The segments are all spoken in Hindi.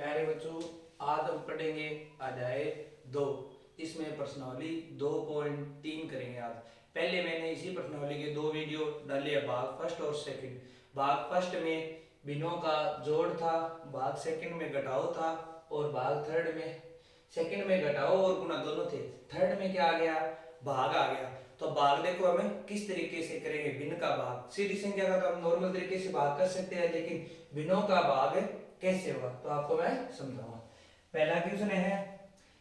प्यारे बच्चों, आज हम पढ़ेंगे अध्याय 2। इसमें प्रश्नावली 2.3 करेंगे। आज पहले मैंने इसी प्रश्नावली के दो वीडियो डाले हैं, भाग फर्स्ट और सेकंड। भाग फर्स्ट में भिन्नों का जोड़ था, भाग सेकंड में घटाव था, और भाग थर्ड में सेकंड में घटाव और गुणा दोनों थे। थर्ड में क्या आ गया? भाग आ गया। तो भाग देखो हमें किस तरीके से करेंगे। भिन्न का भाग सीधी संख्या का तो हम नॉर्मल तरीके से भाग कर सकते हैं, लेकिन भिन्नों का भाग कैसे होगा तो आपको मैं समझाऊंगा। पहला क्वेश्चन है,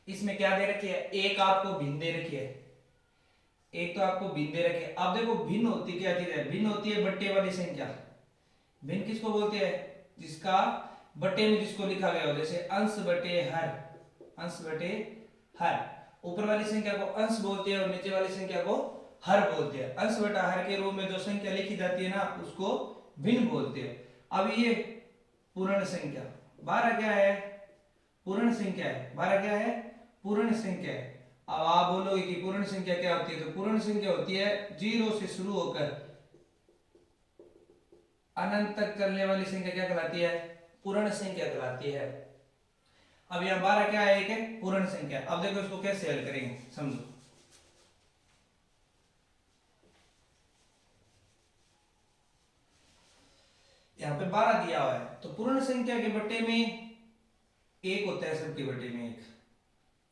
इसमें क्या दे रखी है? एक आपको भिन्न दे रखी है, एक तो आपको भिन्न दे रखी है। अब देखो भिन्न होती क्या चीज है? भिन्न होती है बट्टे वाली संख्या। भिन्न किसको बोलते हैं? जिसका बट्टे में जिसको लिखा गया हो, जैसे अंश बटे हर, अंश बटे हर। ऊपर वाली संख्या को अंश बोलते हैं और नीचे वाली संख्या को हर बोलते हैं। अंश बटा हर के रूप में जो संख्या लिखी जाती है ना, उसको भिन्न बोलते हैं। अब ये पूर्ण संख्या 12 क्या है? पूर्ण संख्या है। 12 क्या है? पूर्ण संख्या है। अब आप बोलोगे कि पूर्ण संख्या क्या होती है? तो पूर्ण संख्या होती है 0 से शुरू होकर अनंत तक चलने वाली संख्या क्या कहलाती है? पूर्ण संख्या कहलाती है। अब यहाँ 12 क्या है? एक है पूर्ण संख्या। अब देखो इसको कैसे हल करेंगे, समझो। यहाँ पे 12 दिया हुआ है, तो पूर्ण संख्या के बट्टे में एक होता है, सबके बट्टे में एक।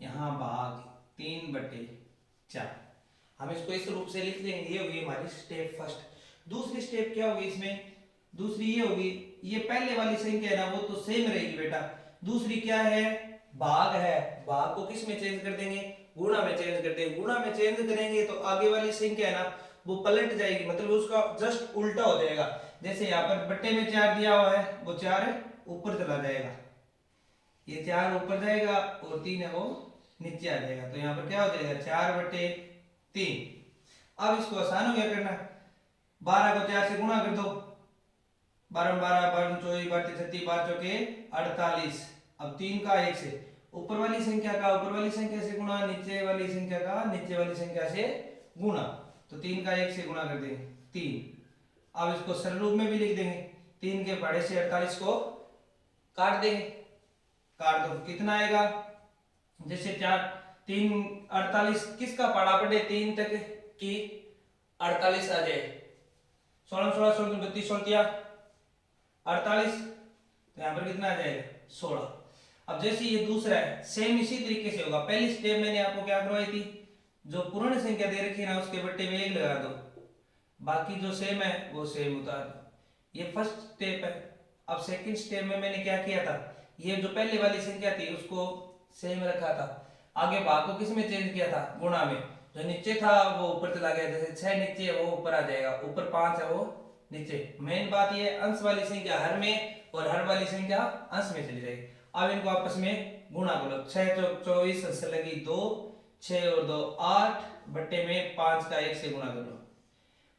यहाँ भाग 3/4। हम इसको इस रूप से लिख देंगे। ये होगी हमारी स्टेप फर्स्ट। दूसरी स्टेप क्या होगी इसमें? दूसरी ये होगी, ये पहले वाली संख्या है ना, वो तो सेम रहेगी बेटा। दूसरी क्या है? भाग है। भाग को किस में चेंज कर देंगे? गुणा में चेंज कर देंगे। गुणा में चेंज करेंगे तो आगे वाली संख्या है ना, वो पलट जाएगी, मतलब उसका जस्ट उल्टा हो जाएगा। जैसे यहाँ पर बट्टे में 4 दिया हुआ है, वो 4 ऊपर चला जाएगा, ये 4 ऊपर जाएगा और 3 है वो नीचे आ जाएगा। तो यहाँ पर क्या हो जाएगा? 4/3। अब इसको आसान हो गया करना। 12 को 4 से गुणा कर दो। 12 12 12 24 12 36 12 चौके 48। अब 3 का 1 से ऊपर वाली संख्या का ऊपर वाली संख्या से गुणा, नीचे वाली संख्या का नीचे वाली संख्या से गुणा। तो 3 का 1 से गुणा कर देंगे 3। अब इसको सरल रूप में भी लिख देंगे। 3 के पहाड़े से 48 को काट देंगे। काट दो, कितना आएगा? जैसे 4 3 48 किसका पढ़ा पड़े 3 तक की 48 आ जाए। 16 16 16 32 16 48, तो यहाँ पर कितना आ जाएगा? 16। अब जैसे ये दूसरा है, सेम इसी तरीके से होगा। पहली स्टेप मैंने आपको क्या करवाई थी? जो पूर्ण संख्या दे रखी है ना, उसके बट्टे में 1 लगा दो, बाकी जो सेम है वो सेम उतार दो। ये फर्स्ट स्टेप है। अब सेकंड स्टेप में मैंने क्या किया था? ये जो पहले वाली संख्या थी उसको सेम रखा था, आगे भाग को किस में चेंज किया था? गुणा में। जो नीचे था वो ऊपर चला गया, जैसे 6 नीचे है वो ऊपर आ जाएगा, ऊपर 5 है वो नीचे। मेन बात ये, अंश वाली संख्या हर में और हर वाली संख्या अंश में चली जाएगी। अब इनको आपस में गुणा करो। 6 चौक 24 अंश लगी 2, 6 और 2 8, बट्टे में 5 का 1 से गुणा करो।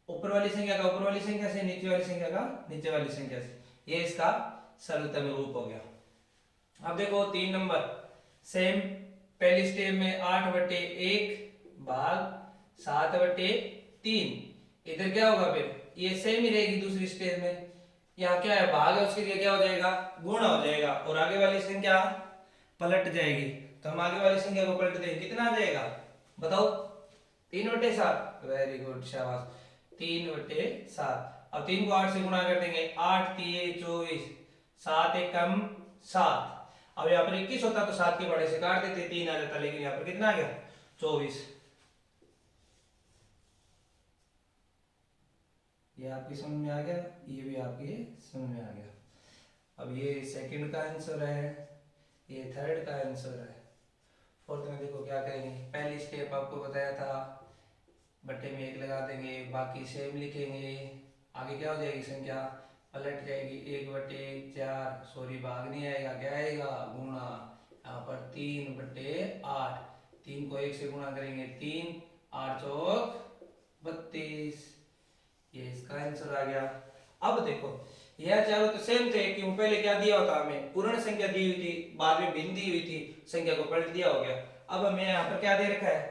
ऊपर वाली संख्या का ऊपर वाली संख्या से, नीचे वाली संख्या का नीचे वाली संख्या से। ये इसका सरलतम रूप हो गया। अब देखो 3 नंबर सेम। पहली स्टेप में 8/1 भाग 7/3। इधर क्या होगा? फिर ये सेम ही रहेगी। दूसरी स्टेप में यहाँ क्या है? भाग है, उसके लिए क्या हो जाएगा? गुणा हो जाएगा, और आगे वाली संख्या पलट जाएगी। तो हम आगे वाली संख्या को पलट देंगे, कितना आ जाएगा बताओ? 3/7। वेरी गुड, शाबाश, 3/7। अब 3 को 8 से गुणा कर देंगे। 8 3 24, 7 1 कम 7। अब यहाँ पर 21 होता तो 7 के बड़े से काट देते, 3 आ जाता, लेकिन यहाँ पर कितना आ गया? 24। ये आपकी समझ में आ गया, ये भी आपके समझ में आ गया। अब ये सेकंड का आंसर है, ये थर्ड का आंसर है। फोर्थ में देखो क्या करेंगे। पहली स्टेप आपको बताया था, बट्टे में 1 लगा देंगे, बाकी सेम लिखेंगे। आगे क्या हो जाएगी? संख्या पलट जाएगी। 1/4, सॉरी भाग नहीं आएगा, क्या आएगा? गुणा। यहाँ पर 3/8, 3 को 1 से गुणा करेंगे 3, 8 चौक 32। ये इसका आंसर आ गया। अब देखो यह चारों तो सेम थे, क्यों? पहले क्या दिया होता हमें? पूर्ण संख्या दी हुई थी, बाद में भिन्न दी हुई थी, संख्या को पलट दिया हो गया। अब हमें यहाँ पर क्या दे रखा है?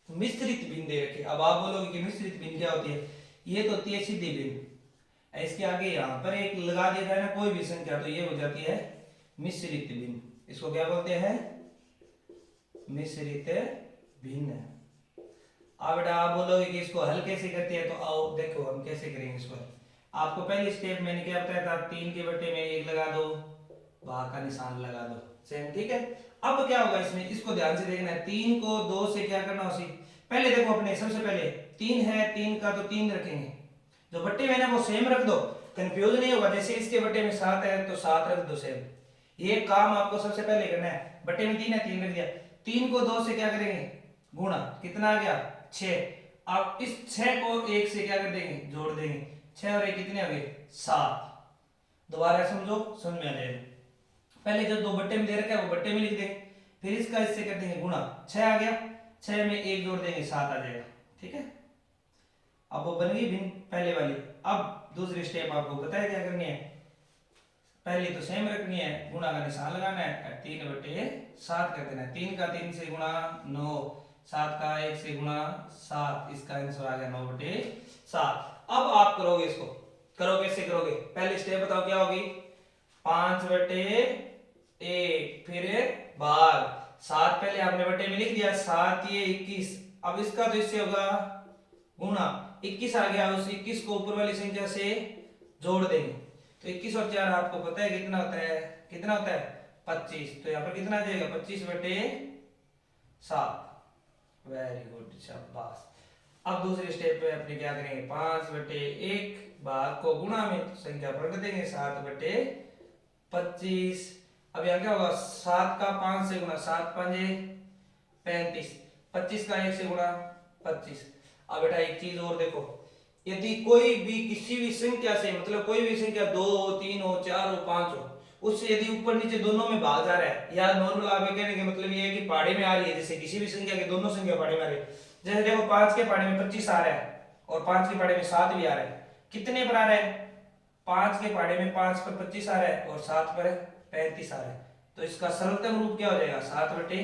मिश्रित भिन्न दे रखे। अब आप बोलोगे कि मिश्रित भिन्न क्या होती है? ये तो होती है सीधी भिन्न। इसके आगे यहाँ पर एक लगा दिया जाए ना कोई भी संख्या, तो ये हो जाती है मिश्रित भिन्न, इसको क्या बोलते हैं? मिश्रित भिन्न। अब बेटा आप बोलोगे कि इसको हल कैसे करते हैं, तो आओ देखो हम कैसे करेंगे इसको हल। आपको पहली स्टेप मैंने क्या बताया था, 3 के बटे में 1 लगा दो, भाग का निशान लगा दो, सेम ठीक है। अब क्या होगा इसमें, इसको ध्यान से देखना है, 3 को 2 से क्या करना उसी, पहले देखो अपने सबसे पहले 3 है, 3 का तो 3 रखेंगे, जो बट्टे में ना वो सेम रख दो, कंफ्यूज नहीं होगा। जैसे इसके बट्टे में 7 है तो 7 रख दो सेम, ये काम आपको सबसे पहले करना है। बट्टे में 3 है, 3 रख दिया, 3 को 2 से क्या करेंगे, गुणा, कितना आ गया 6। अब इस 6 को 1 से क्या कर देंगे, जोड़ देंगे, 6 और 1 कितने हो गए 7। दोबारा समझो, समझ में आ जाएगा। पहले जो 2 बट्टे में दे रखा है वो बट्टे में लिख देंगे, फिर इसका इससे कर देंगे गुणा, 6 आ गया, 6 में 1 जोड़ देंगे 7 आ जाएगा, ठीक है। अब वो बन गई भिन्न पहले वाली। अब दूसरी स्टेप आपको पता है क्या करनी है, पहले तो सेम रखनी है, गुणा का निशान लगाना है, 3 बटे 7 कर देना है, 3 का 3 से गुणा 9, 7 का 1 से गुणा 7, इसका आंसर आ गया 9 बटे 7। अब आप करोगे इसको, करो कैसे करोगे, पहली स्टेप बताओ क्या होगी, 5 बटे 1, फिर भाग 7, पहले आपने बटे में लिख दिया, 7 ये 21, अब इसका तो इससे होगा गुणा, 21 आ गया, उस 21 को ऊपर वाली संख्या से जोड़ देंगे, तो 21 और 4 आपको पता है कितना होता है, कितना होता है 25, तो यहाँ पर कितना आ जाएगा 25 बटे 7। वेरी गुड, शाबाश। अब दूसरी स्टेप पे अपने क्या करेंगे, 5 बटे 1 भाग को गुणा में तो संख्या पलट देंगे, 7 बटे 25। अब यहाँ क्या होगा, 7 का 5 से गुणा, 7 5 35, 25 का 1 से गुणा 25। अब बेटा एक चीज और देखो, यदि कोई भी किसी भी संख्या से, मतलब कोई भी संख्या 2 हो, 3 हो, 4 हो, 5 हो, उससे यदि ऊपर नीचे दोनों में भाग जा रहा है, या नॉर्मल आप कहने के मतलब ये है कि पहाड़े में आ रही है, जैसे किसी भी संख्या के दोनों संख्या पहाड़े में आ रही है, जैसे देखो 5 के पहाड़े में 25 आ रहा है और 5 के पहाड़े में 7 भी आ रहा है, कितने पर आ रहा है, 5 के पहाड़े में 5 पर 25 आ रहा है और 7 पर 35 आ रहा है, तो इसका सरलतम रूप क्या हो जाएगा, 7 बटे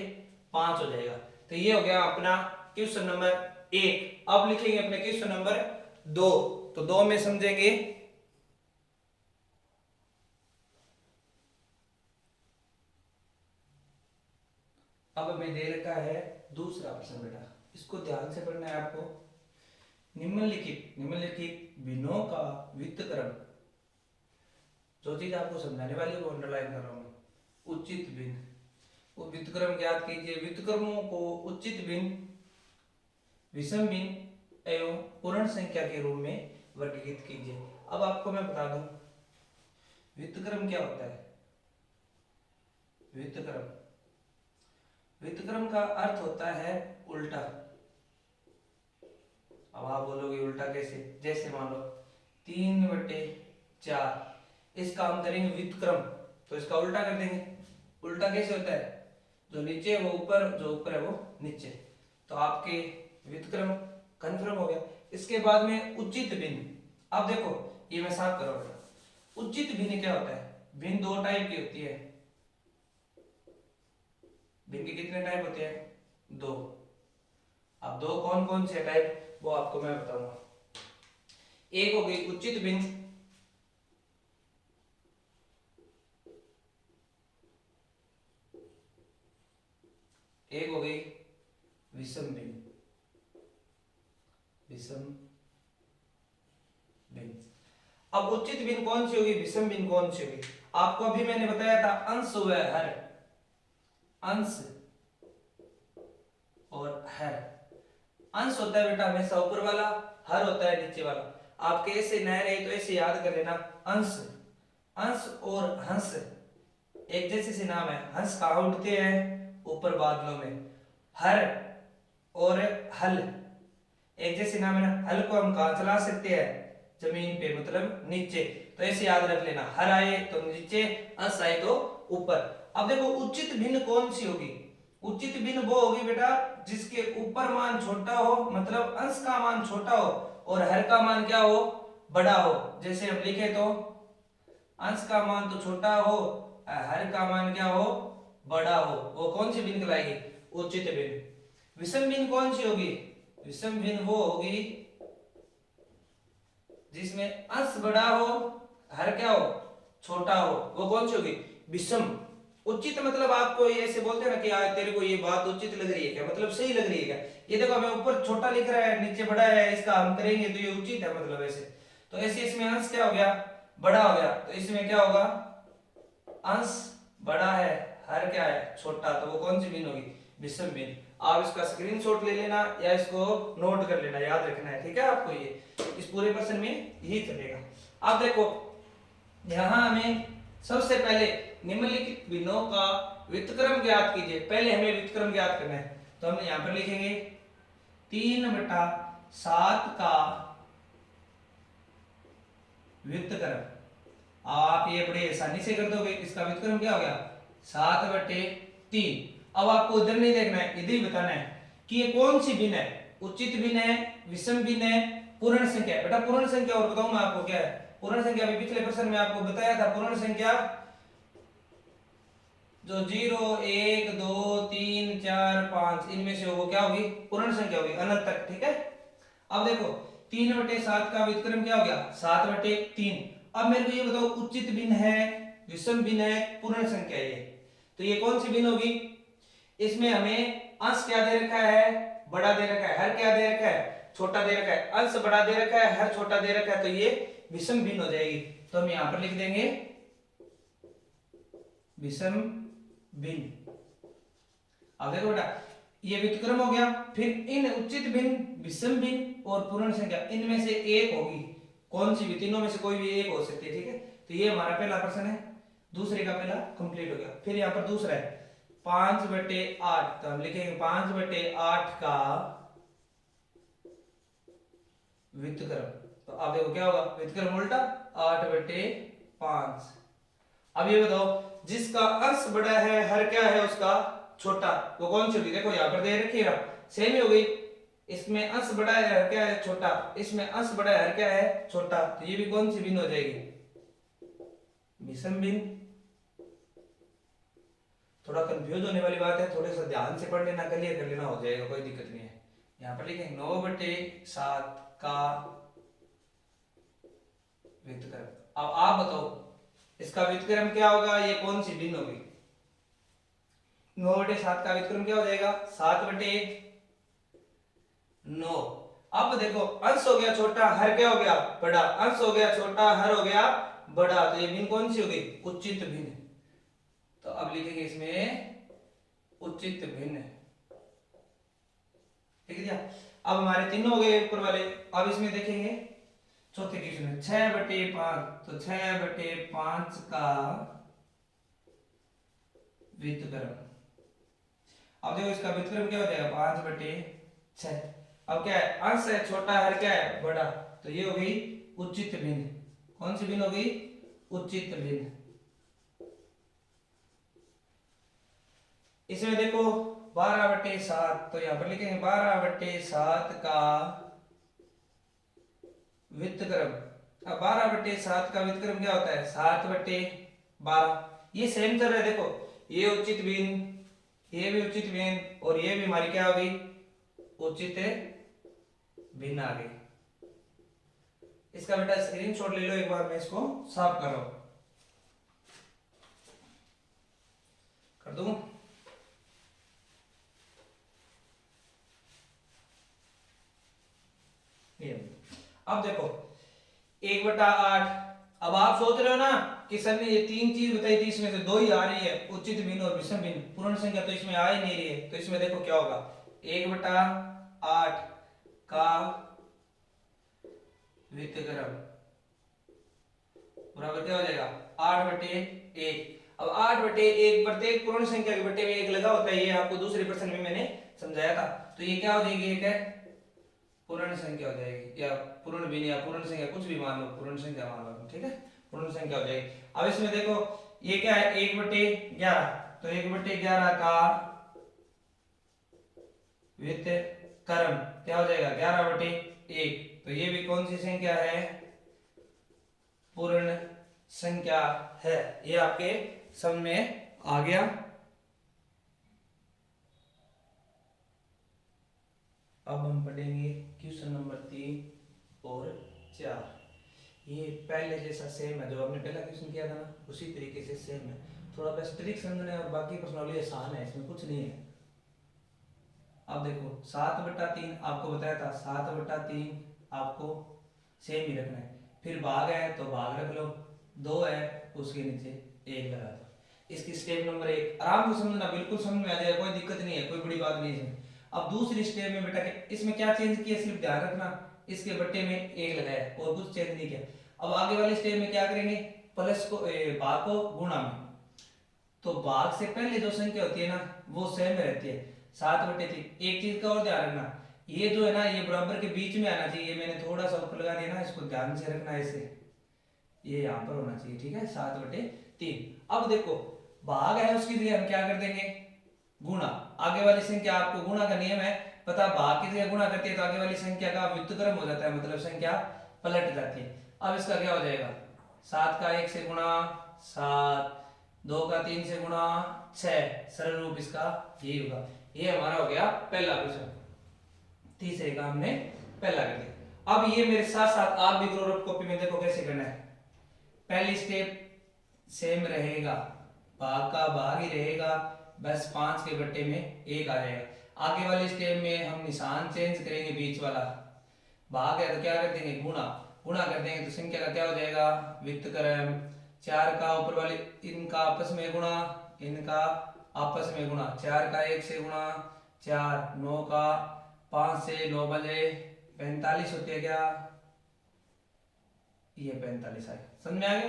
5 हो जाएगा। तो ये हो गया अपना क्वेश्चन नंबर 1। अब लिखेंगे अपने क्वेश्चन नंबर 2, तो 2 में समझेंगे, अब हमें दे रखा है दूसरा प्रश्न बेटा, इसको ध्यान से पढ़ना है आपको। निम्नलिखित भिन्नों का व्युत्क्रम, जो चीज आपको समझाने वाली है वो अंडरलाइन कर रहा हूं मैं, उचित भिन्न, वो व्युत्क्रम ज्ञात कीजिए। व्युत्क्रमों को उचित भिन्न, विषम भिन्न एवं पूर्ण संख्या के रूप में वर्गीकृत कीजिए। अब आपको मैं बता दूं व्युत्क्रम क्या होता है। व्युत्क्रम, व्युत्क्रम का अर्थ होता है उल्टा। अब आप बोलोगे उल्टा कैसे, जैसे मान लो 3 बटे 4, इसका हम करेंगे व्युत्क्रम, तो इसका उल्टा कर देंगे। उल्टा कैसे होता है, जो नीचे है वो ऊपर, जो ऊपर है वो नीचे, तो आपके व्युत्क्रम कंफर्म हो गया। इसके बाद में उचित भिन्न, अब देखो ये मैं साफ करूंगा, उचित भिन्न क्या होता है, भिन्न 2 टाइप की होती है। भिन्न के कितने टाइप होते हैं, 2। अब 2 कौन कौन से टाइप वो आपको मैं बताऊंगा। एक हो गई उचित भिन्न, एक हो गई विषम भिन्न, विषम भिन्न। अब उचित भिन्न कौन सी होगी, विषम भिन्न कौन सी होगी, आपको अभी मैंने बताया था अंश व हर, अंश और हर। अंश होता है बेटा हमेशा ऊपर वाला, हर होता है नीचे वाला। आपके ऐसे नए रहे तो ऐसे याद कर लेना, अंश, अंश और हंस एक जैसे से नाम है। हंस कहाँ उड़ते हैं, ऊपर बादलों में। हर और हल एक जैसे नाम है ना, हल को हम कहाँ चला सकते हैं, जमीन पे, मतलब नीचे, तो ऐसे याद रख लेना, हर आए तो नीचे, अंश आए तो ऊपर। अब देखो उचित भिन्न कौन सी होगी, उचित भिन्न वो होगी बेटा जिसके ऊपर मान छोटा हो, मतलब अंश का मान छोटा हो और हर का मान क्या हो, बड़ा हो। जैसे हम लिखे तो अंश का मान तो छोटा हो, हर का मान क्या हो, बड़ा हो, वो कौन सी भिन्न कहलाएगी, उचित भिन्न। विषम भिन्न कौन सी होगी, विषम भिन्न वो होगी जिसमें अंश बड़ा हो, हर क्या हो, छोटा हो, वो कौन सी होगी, विषम। उचित मतलब आपको ये ऐसे बोलते हैं ना कि यार तेरे को ये बात उचित लग रही है क्या, मतलब सही लग रही है क्या। ये देखो हमें ऊपर छोटा लिख रहा है नीचे बड़ा है, इसका हम करेंगे तो ये उचित है मतलब ऐसे। तो ऐसे इसमें अंश क्या हो गया, बड़ा हो गया, तो इसमें क्या होगा, अंश बड़ा है, हर क्या है, छोटा, तो वो कौन सी भिन्न होगी, विषम भिन्न। आप इसका स्क्रीनशॉट ले लेना या इसको नोट कर लेना, याद रखना है, ठीक है आपको, ये इस पूरे प्रश्न में यही चलेगा। अब देखो यहां हमें सबसे पहले निम्नलिखित भिन्नों का व्युत्क्रम ज्ञात कीजिए। पहले हमें व्युत्क्रम ज्ञात करना है, तो हम यहां पर लिखेंगे 3/7 का व्युत्क्रम। आप ये बड़े आसानी से कर दोगे, इसका व्युत्क्रम क्या हो गया, 7/3। अब आपको इधर नहीं देखना है, इधर ही बताना है कि ये कौन सी भिन्न है, उचित भिन्न है, विषम भिन्न है, पूर्ण संख्या है। बेटा पूर्ण संख्या और बताऊं मैं आपको क्या है, पूर्ण संख्या अभी पिछले प्रश्न में आपको बताया था, पूर्ण संख्या जो 0 1 2 3 4 5 इनमें से वो क्या होगी, पूर्ण संख्या होगी अनंत तक, ठीक है। अब देखो 3/7 का व्युत्क्रम क्या हो गया, 7/3। अब मेरे को ये बताओ उचित भिन्न है, विषम भिन्न है, पूर्ण संख्या है, तो ये कौन सी भिन्न होगी। इसमें हमें अंश क्या दे रखा है, बड़ा दे रखा है, हर क्या दे रखा है, छोटा दे रखा है, अंश बड़ा दे रखा है, हर छोटा दे रखा है, तो ये विषम भिन्न हो जाएगी। तो हम यहां पर लिख देंगे विषम भिन्न। अब देखो बेटा ये व्युत्क्रम हो गया, फिर इन उचित भिन्न, विषम भिन्न और पूर्ण संख्या इनमें से एक होगी, कौन सी भी, तीनों में से कोई भी एक हो सकती है, ठीक है। तो ये हमारा पहला प्रश्न है, दूसरे का पहला कंप्लीट हो गया। फिर यहाँ पर दूसरा है 5/8, तो हम लिखेंगे 5/8 का व्युत्क्रम। तो अब देखो क्या होगा, व्युत्क्रम उल्टा 8/5। अब ये बताओ जिसका अंश बड़ा है, हर क्या है उसका छोटा, वो कौन सी होगी, देखो यहाँ पर दे रखी है, सेम ही हो गई। इसमें अंश बड़ा है, हर क्या है छोटा, इसमें अंश बड़ा है, हर क्या है छोटा, तो ये भी कौन सी भिन्न हो जाएगी, विषम भिन्न। थोड़ा कंफ्यूज होने वाली बात है, थोड़े सा ध्यान से पढ़ लेना, क्लियर कर लेना, हो जाएगा, कोई दिक्कत नहीं है। यहाँ पर लिखेंगे 9/7 का व्युत्क्रम। अब आप बताओ इसका व्युत्क्रम क्या होगा, ये कौन सी भिन्न होगी। 9/7 का व्युत्क्रम क्या हो जाएगा, 7/9। अब देखो अंश हो गया छोटा, हर क्या हो गया बड़ा, अंश हो गया छोटा, हर हो गया बड़ा, तो ये भिन्न कौन सी होगी, उचित भिन्न। तो अब लिखेंगे इसमें उचित भिन्न, ठीक है। अब हमारे तीनों हो गए ऊपर वाले। अब इसमें देखेंगे चौथे क्वेश्चन में 6/5, तो 6/5 का व्युत्क्रम। अब देखो इसका व्युत्क्रम क्या हो जाएगा, 5/6। अब क्या है, अंश है छोटा, हर क्या है बड़ा, तो ये हो गई उचित भिन्न। कौन सी भिन्न हो गई, उचित भिन्न। इसमें देखो 12/7, तो यहां पर लिखेंगे 12/7 का व्युत्क्रम। अब 12/7 का व्युत्क्रम क्या होता है, 7/12। ये सेम चल रहा है, देखो ये उचित भिन्न, ये भी उचित भिन्न, और ये भी हमारी क्या होगी, उचित भिन्न आ गई। इसका बेटा स्क्रीनशॉट ले लो एक बार, मैं इसको साफ कर रहा हूं, कर दूं। अब देखो 1/8। अब आप सोच रहे हो ना कि सर ने ये तीन चीज बताई थी, इसमें से दो ही आ रही है, उचित भिन्न और विषम भिन्न, पूर्ण संख्या तो इसमें आ ही नहीं रही है। तो इसमें देखो क्या होगा, 1/8 का व्युत्क्रम बराबर क्या हो जाएगा, 8/1। अब 8/1 प्रत्येक पूर्ण संख्या के बटे में एक लगा होता है, ये आपको दूसरे प्रश्न में मैंने समझाया था। तो ये क्या हो जाएगी, एक है पूर्ण संख्या हो जाएगी, या पूर्ण भिन्न या पूर्ण संख्या, कुछ भी मान लो, पूर्ण संख्या मान लो, ठीक है, पूर्ण संख्या हो जाएगी। अब इसमें देखो ये क्या है, 1/11, तो 1/11 का व्युत्क्रम क्या हो जाएगा, 11/1। तो ये भी कौन सी संख्या है, पूर्ण संख्या है। ये आपके समझ में आ गया। अब हम पढ़ेंगे क्वेश्चन नंबर 3 और 4। ये पहले जैसा सेम है, जो हमने पहला क्वेश्चन किया था ना, उसी तरीके से सेम है, थोड़ा बस ट्रिक समझना है और बाकी प्रश्नावली आसान है, इसमें कुछ नहीं है। अब देखो 7/3 आपको बताया था, 7/3 आपको सेम ही रखना है। फिर भाग है तो भाग रख लो, 2 है उसके नीचे 1 लगा दो। इसकी स्टेप नंबर 1 आराम से समझना, बिल्कुल समझ में आ जाएगा, कोई दिक्कत नहीं है, कोई बड़ी बात नहीं है। अब दूसरी स्टेप में बेटा इसमें क्या चेंज किया सिर्फ ध्यान रखना, इसके बट्टे में 1 लगाया और कुछ चेंज नहीं किया। अब आगे वाली स्टेप में क्या करेंगे, प्लस को भाग को गुणा में, तो भाग से पहले जो संख्या होती है ना वो सेम रहती है 7/3। एक चीज का और ध्यान रखना, ये जो है ना ये बराबर के बीच में आना चाहिए, मैंने थोड़ा सा ऊपर लगा दिया ना, इसको ध्यान से रखना ऐसे, ये यहाँ पर होना चाहिए, ठीक है 7/3। अब देखो भाग है उसकी जगह हम क्या कर देंगे गुणा, आगे वाली संख्या आपको गुणा का नियम है पता, भाग की जगह गुणा करती है तो आगे वाली संख्या का व्युत्क्रम हो जाता है, मतलब संख्या पलट जाती है। अब इसका क्या हो जाएगा, 7 का 1 से गुणा 7, 2 का 3 से गुणा 6, सरल रूप इसका यही होगा। ये हमारा हो गया पहला क्वेश्चन, तीसरे का हमने पहला कर दिया। अब ये मेरे साथ साथ आप भी करो, रफ कॉपी में देखो कैसे करना है। पहली स्टेप सेम रहेगा, भाग का भाग ही रहेगा, बस 5 के बट्टे में 1 आ जाएगा। आगे वाली स्टेप में हम निशान चेंज करेंगे, बीच वाला भाग है तो क्या कर देंगे गुणा, गुणा कर देंगे तो संख्या का क्या हो जाएगा व्युत्क्रम। 4 का ऊपर वाले इनका आपस में गुणा, इनका आपस में गुणा, 4 का 1 से गुणा 4, 9 का 5 से 9 बजे 45 होती है क्या, ये 45 आए, समझ में आ गया।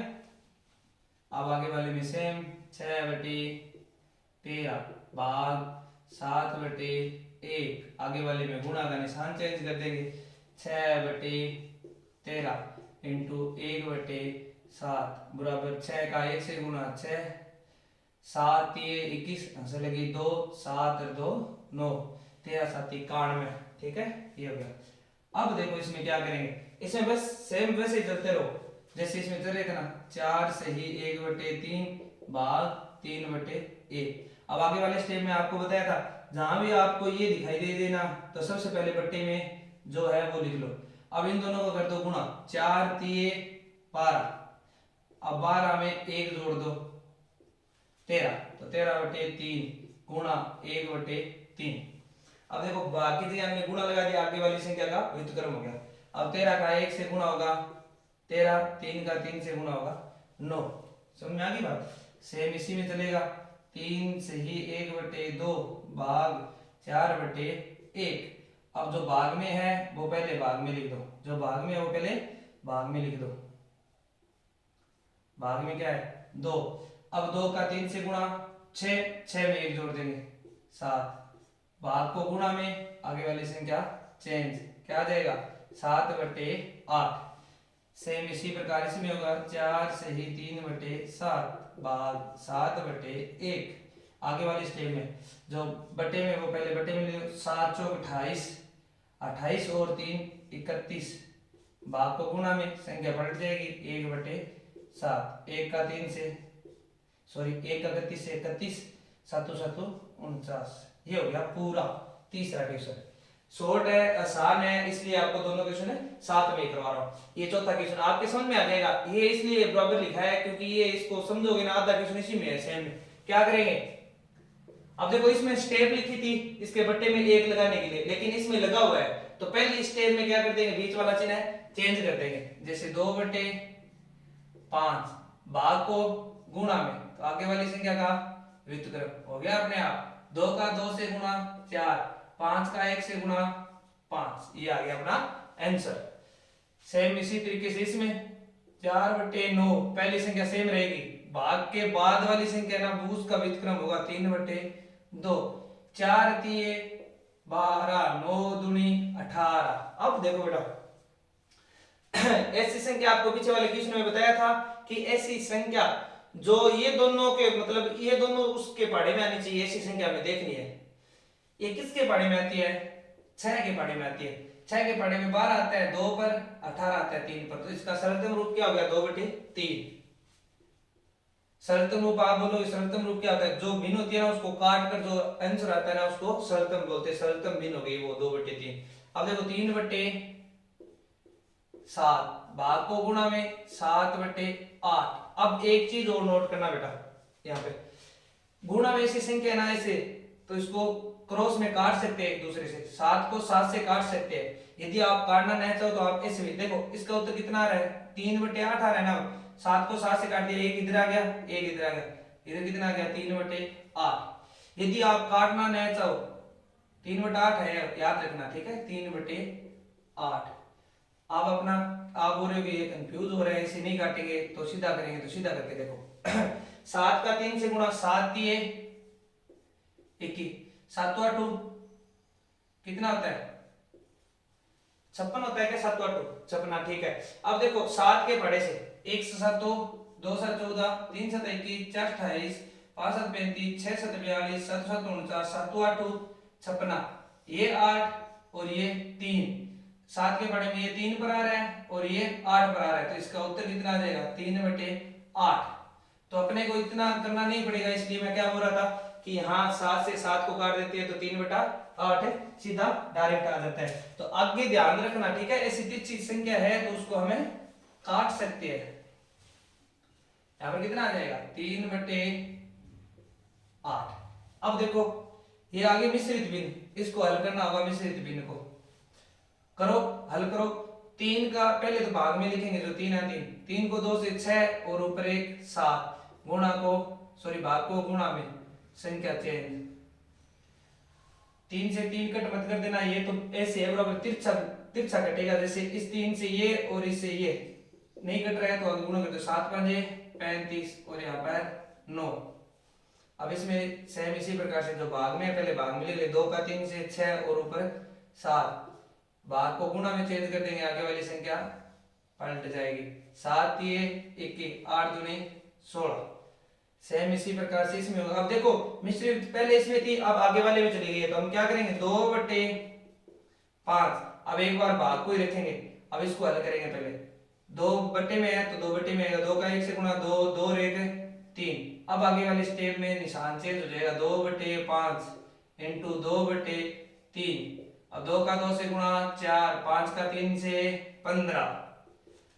अब आगे वाले में सेम 6/13 भाग 7/1, आगे वाले में गुणा का निशान चेंज कर देंगे, 6/13 इंटू 1/7 बराबर 6 का 1 से गुणा 6, 7 ये 21 आंसर लगी 2, 7 और 2 9, 13 7 91, ठीक है ये हो गया। अब देखो इसमें क्या करेंगे, इसमें बस सेम वैसे ही चलते रहो जैसे इसमें चल रहे थे ना, 4 से ही 1/3 भाग 3/1। अब आगे वाले स्टेप में आपको बताया था जहां भी आपको ये दिखाई दे देना तो सबसे पहले बट्टे में जो है वो लिख लो। अब इन दोनों को कर दो गुणा, 4 3 12, अब 12 में 1 जोड़ दो 13, तो 13/3 गुणा 1/3। अब देखो बाकी जगह हमने गुणा लगा दिया, आगे वाली संख्या का व्युत्क्रम हो गया। अब 13 का 1 से गुणा होगा 13, 3 का 3 से गुणा होगा 9, समझ में आ गई बात। सेम इसी में चलेगा, 3 से ही 1/2 भाग 4/1। अब जो भाग में है वो पहले भाग में लिख दो, जो भाग में है वो पहले भाग में लिख दो, भाग में क्या है 2। अब 2 का 3 से गुणा 6, 6 में 1 जोड़ देंगे 7, भाग को गुणा में आगे वाली संख्या चेंज, क्या आ जाएगा 7/8। सेम इसी प्रकार इसमें होगा, 4 से ही 3/7 भाग 7/1। आगे वाली स्टेप में जो बटे में वो पहले बटे में 7 चौक 28, 28 और 3 31, भाग को गुणा में संख्या पलट जाएगी 1/7, 1 का 3 से सॉरी 1 का 31 से 31, 7 7 49। ये हो गया पूरा तीसरा क्वेश्चन। शॉर्ट है, आसान है, इसलिए आपको दोनों क्वेश्चन है साथ में करवा रहा हूँ। ये चौथा क्वेश्चन आपके समझ में आ जाएगा, ये इसलिए बराबर लिखा है क्योंकि ये इसको समझोगे ना, आधा क्वेश्चन इसी में है सेम में। क्या करेंगे, अब देखो इसमें स्टेप लिखी थी इसके बट्टे में 1 लगाने के लिए, लेकिन इसमें लगा हुआ है तो पहली स्टेप में क्या कर देंगे, बीच वाला चिन्ह है चेंज कर देंगे, जैसे 2/5 भाग को गुणा में तो आगे वाली संख्या का व्युत्क्रम हो गया अपने आप। 2 का 2 से गुणा 4, 5 का 1 से गुणा 5, ये आ गया अपना आंसर। सेम इसी तरीके से इसमें 4/9 पहली संख्या सेम रहेगी, भाग के बाद वाली संख्या ना उसका व्युत्क्रम होगा 3/2, 4 3 12, 9 दूनी 18। अब देखो बेटा ऐसी संख्या आपको पीछे वाले क्वेश्चन में बताया था कि ऐसी संख्या जो ये दोनों के मतलब ये दोनों उसके पाड़े में आनी चाहिए, ऐसी संख्या हमें देखनी है। ये किसके पाड़े में आती है, 6 के पाड़े में आती है। 6 के पाड़े में 12 आता है 2 पर, 18 आता है 3 पर, तो इसका सरलतम रूप क्या हो गया 2/3। सरलतम रूप आप बोलोगे, सरलतम रूप क्या होता है, जो भिन्न होती है ना उसको काट कर जो आंसर आता है ना उसको सरलतम बोलते हैं, सरलतम भिन्न हो गई वो 2/3। अब देखो 3/7 भाग को गुणा में 7/8। अब एक चीज और नोट करना बेटा, यहाँ पे गुणा में ऐसी संख्या ना ऐसे, तो इसको क्रॉस में काट सकते हैं एक दूसरे से, 7 को 7 से काट सकते हैं। यदि आप काटना नहीं चाहो तो आप ऐसे भी देखो, इसका उत्तर कितना आ रहा है 3/8 आ रहा है ना। 7 को 7 से काट दिया, एक इधर आ गया, एक इधर आ गया, इधर कितना आ गया 3/8। यदि आप काटना नहीं चाहो 3/8 है याद रखना, ठीक है 3/8। आप अपना आप बोल रहे हो कि ये कंफ्यूज हो रहा है इसे नहीं काटेंगे तो सीधा करेंगे, तो सीधा करके देखो 7 का 3 से गुणा, 7 दिए 21, 7 8 कितना होता है 56 होता है क्या, 7 8 56, ठीक है। अब देखो 7 के बड़े से 1 से 7 2 7 14 3 7 21 4 28 5 7 35 6 7 42 7 7 49 7 8 56, ये 8 और ये 3, 7 के बड़े में ये 3 पर आ रहा है और ये 8 पर आ रहा है, तो इसका उत्तर कितना आ जाएगा 3/8। तो अपने को इतना करना नहीं पड़ेगा, इसलिए मैं क्या बोल रहा था कि यहाँ 7 से 7 को काट देते हैं तो 3/8 सीधा डायरेक्ट आ जाता है। तो आगे ध्यान रखना, ठीक है, ऐसी तिरछी संख्या है तो उसको हमें काट सकते हैं। यहाँ पर कितना आ जाएगा 3/8। अब देखो ये आगे मिश्रित भिन्न, इसको हल करना होगा। मिश्रित भिन्न को करो, हल करो। 3 का पहले तो भाग में लिखेंगे, जो 3 है 3 को 2 से 6 और ऊपर 1 7, गुणा को सॉरी भाग को गुणा में संख्या चेंज, 3 से 3 कट मत कर देना, ये तो ऐसे है बराबर तिरछा तिरछा कटेगा, जैसे इस 3 से ये और इससे ये नहीं कट रहा है तो आगे गुणा कर दो, 7 5 35 और यहाँ पर 9। अब इसमें सेम इसी प्रकार से जो भाग में पहले भाग में ले 2 का 3 से 6 और ऊपर 7, भाग को गुणा में चेंज कर देंगे, आगे वाली संख्या पलट जाएगी। 7 ये 21 8 दूनी 16, सेम इसी प्रकार से इसमें होगा। अब देखो मिश्रित पहले इसमें थी, अब आगे वाले में चली गई है, तो हम क्या करेंगे 2/5। अब एक बार भाग को ही रखेंगे, अब इसको हल करेंगे। पहले 2 बटे में है तो 2 बटे में आएगा, 2 का 1 से गुणा 2 2 और 1 3। अब आगे वाले स्टेप में निशान चेंज हो जाएगा, 2/5 इंटू 2/3। अब 2 का 2 से गुणा 4, 5 का 3 से 15।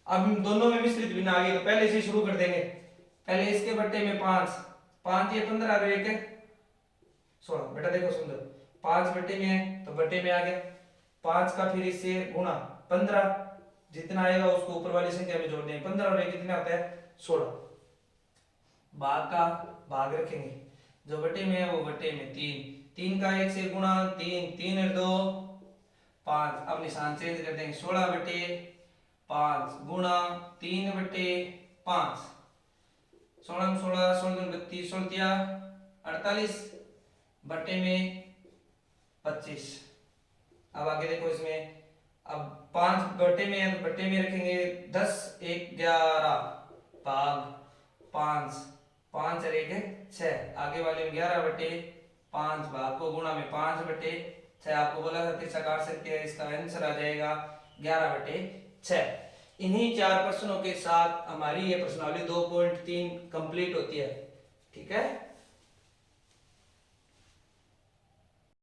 अब दोनों में मिश्रित भिन्न आ गई, तो पहले से शुरू कर देंगे। पहले इसके बट्टे में 5 5 ये 15 और 1 16, बेटा देखो सुंदर 5 बट्टे में है तो बट्टे में आ गया, 5 का फिर इससे गुणा 15, जितना आएगा उसको ऊपर वाली संख्या में जोड़ देंगे, 15 और 1 कितना होता है 16। भाग का भाग रखेंगे, जो बट्टे में है वो बट्टे में 3 का 1 से गुणा 3 3 और 2 5। अब निशान चेंज कर देंगे, 16/5 गुणा 3/5, 16 16 16 32 16 48 बट्टे में 25। अब आगे देखो इसमें, अब 5 बट्टे में है तो बट्टे में रखेंगे 10 1 11 भाग 5 5 और 1 6, आगे वाले में 11/5 भाग को गुणा में 5/6। आपको बोला था तिरछा काट सकते हैं, इसका आंसर आ जाएगा 11/6। इन्हीं 4 प्रश्नों के साथ हमारी ये प्रश्नावली 2.3 कंप्लीट होती है, ठीक है।